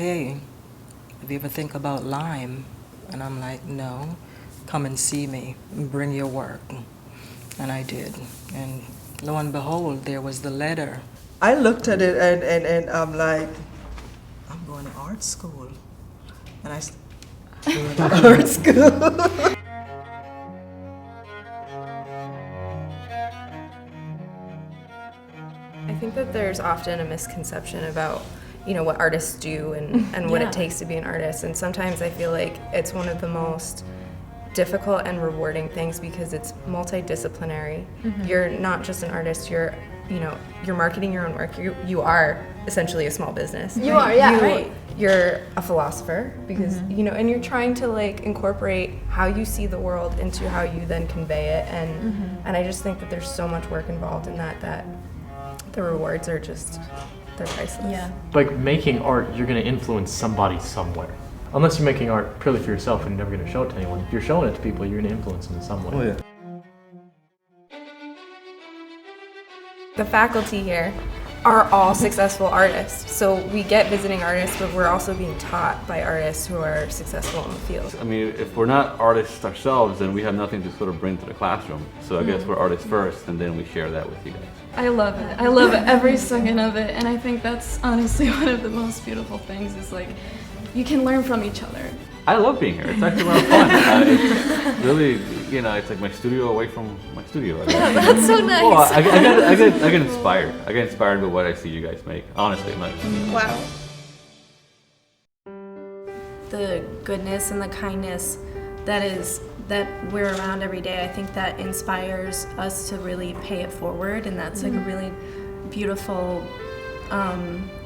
hey, have you ever think about Lyme? And I'm like, no, come and see me, bring your work. And I did. And lo and behold, there was the letter. I looked at it and I'm like, I'm going to art school. And I going to art school. I think that there's often a misconception about, what artists do and what it takes to be an artist. And sometimes I feel like it's one of the most difficult and rewarding things because it's multidisciplinary. Mm-hmm. You're not just an artist, you're marketing your own work. You are essentially a small business. You are, yeah. Right. You're a philosopher because, and you're trying to like how you see the world into how you then convey it. And I just think that there's so much work involved in that the rewards are they're priceless. Yeah. Like making art, you're going to influence somebody somewhere. Unless you're making art purely for yourself and you're never going to show it to anyone. If you're showing it to people, you're going to influence them in some way. Oh, yeah. The faculty here are all successful artists. So we get visiting artists, but we're also being taught by artists who are successful in the field. I mean, if we're not artists ourselves, then we have nothing to sort of bring to the classroom. So I guess we're artists first, and then we share that with you guys. I love it. I love every second of it, and I think that's honestly one of the most beautiful things is like, you can learn from each other. I love being here. It's actually a lot of fun. It's really, it's like my studio away from my studio. Yeah, that's so nice. Well, I get inspired. I get inspired by what I see you guys make. Honestly, Wow. The goodness and the kindness that we're around every day, I think that inspires us to really pay it forward, and that's like a really beautiful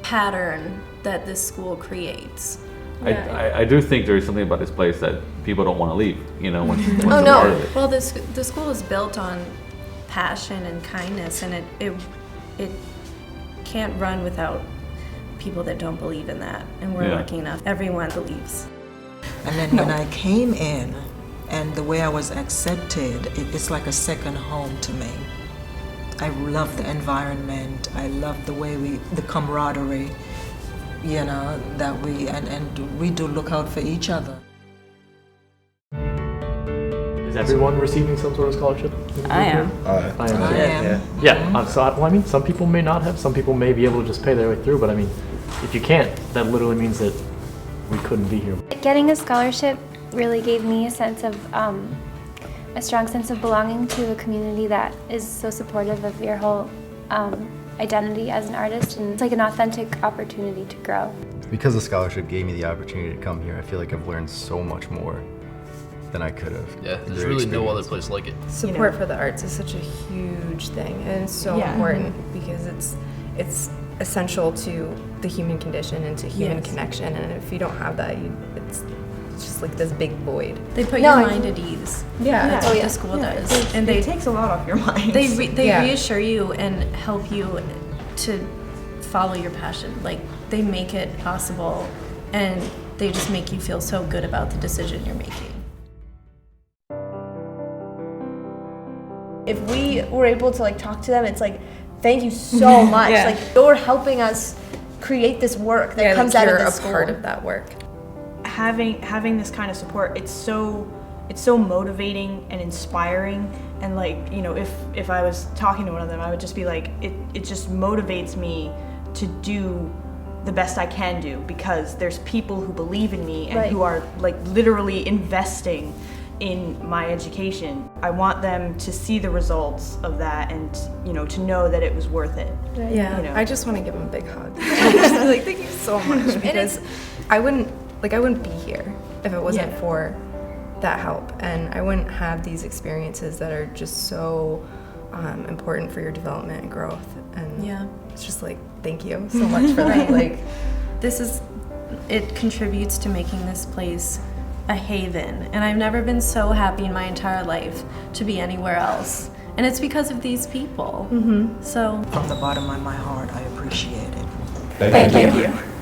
pattern that this school creates. I do think there is something about this place that people don't want to leave, once they're part of it. Well, the school is built on passion and kindness, and it can't run without people that don't believe in that, and we're lucky enough. Everyone believes. And then when I came in, and the way I was accepted, it's like a second home to me. I love the environment. I love the way the camaraderie, that and we do look out for each other. Is everyone receiving some sort of scholarship? I am. I am. Yeah. So some people may not have. Some people may be able to just pay their way through. But I mean, if you can't, that literally means that we couldn't be here. Getting a scholarship really gave me a strong sense of belonging to a community that is so supportive of your whole identity as an artist, and it's like an authentic opportunity to grow. Because the scholarship gave me the opportunity to come here, I feel like I've learned so much more than I could have. Yeah, there's really no other place like it. Support for the arts is such a huge thing, and it's so important because it's essential to the human condition and to human connection, and if you don't have that, it's just like this big void. They put your mind at ease. Yeah, that's what the school does. And it takes a lot off your mind. They reassure you and help you to follow your passion. Like, they make it possible, and they just make you feel so good about the decision you're making. If we were able to talk to them, it's like, thank you so much. Like, you're helping us create this work that comes out of this school. You're a part of that work. Having this kind of support, it's so motivating and inspiring, and if I was talking to one of them, I would just be like, it just motivates me to do the best I can do, because there's people who believe in me and who are literally investing in my education. I want them to see the results of that and to know that it was worth it. I just want to give them a big hug. Just be like, thank you so much, because I wouldn't be here if it wasn't for that help, and I wouldn't have these experiences that are just so important for your development and growth. And it's just thank you so much for that. It contributes to making this place a haven, and I've never been so happy in my entire life to be anywhere else, and it's because of these people. So from the bottom of my heart, I appreciate it. Thank you.